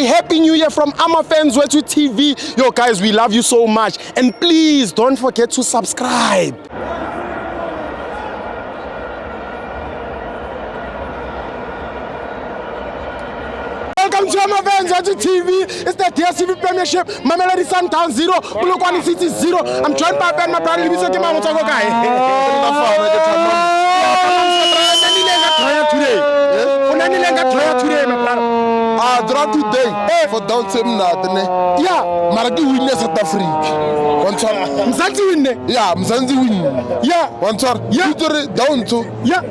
Happy New Year from FANS Wethu TV. Yo guys, we love you so much, and please don't forget to subscribe. Welcome to FANS Wethu TV. It's the DSTV Premiership. Mamelodi Sundowns 0, Polokwane City 0. I'm joined by my brother Libiso Kimamo Togo today, my brother. Draw today for down team Natane. Yeah, Maradi win South Africa. One time. Mzanzi win. Yeah, Mzanzi win. Yeah. One time. Yeah. Down to. Yeah.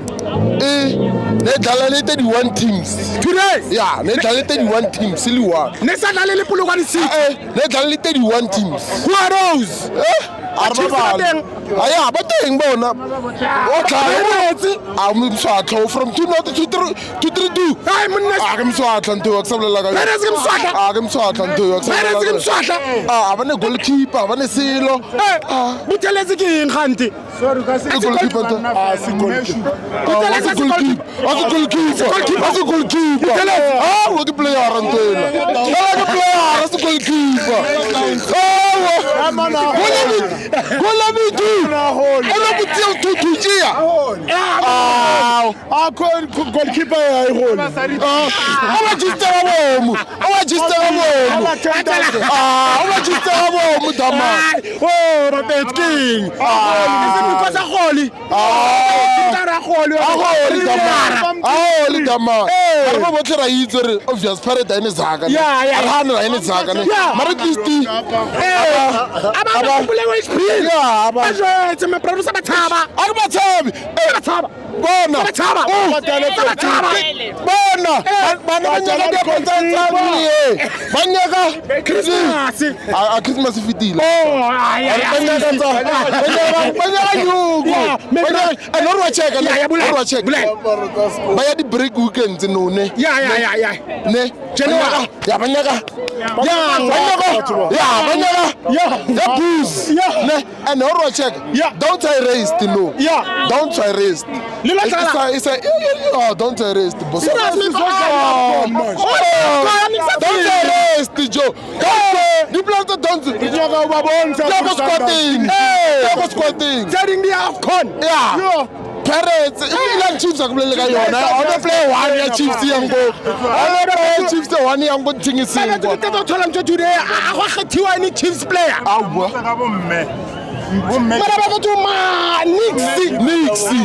They deleted one teams. Today? Yeah, they deleted one team. Silly one. Next time, they deleted one teams. Who are those? Yeah, but they ain't born up. I'm so from 2 to 3 2. I'm so to accept like I'm so to I'm a goalkeeper, I'm a sailor. But tell us again, Hanti. Sorry, goalkeeper. What the player on the goalkeeper. Christmas fitile. By the break weekends in One. And Oro check. Don't I raise to know. Don't I raise. It's a don't I raise the boss. Don't I raise the Joe. The planter don't squatting. Telling me I've gone. Yeah. Parents, Chiefs are playing like I don't play 1 year Chiefs young go. I don't play Chiefs the 1 year good thing is I told him today. I want to any Chiefs player. Nixie.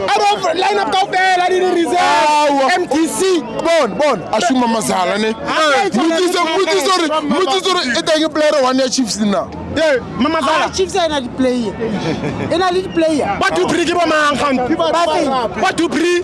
I don't line up down there. I didn't reserve MTC. Bon. Ashuma Mazala. Mutisori. It's a player 1 year Chiefs now. Yeah, Mama Zala. Chiefs are not playing. And a little player. What do you bring? What do you bring?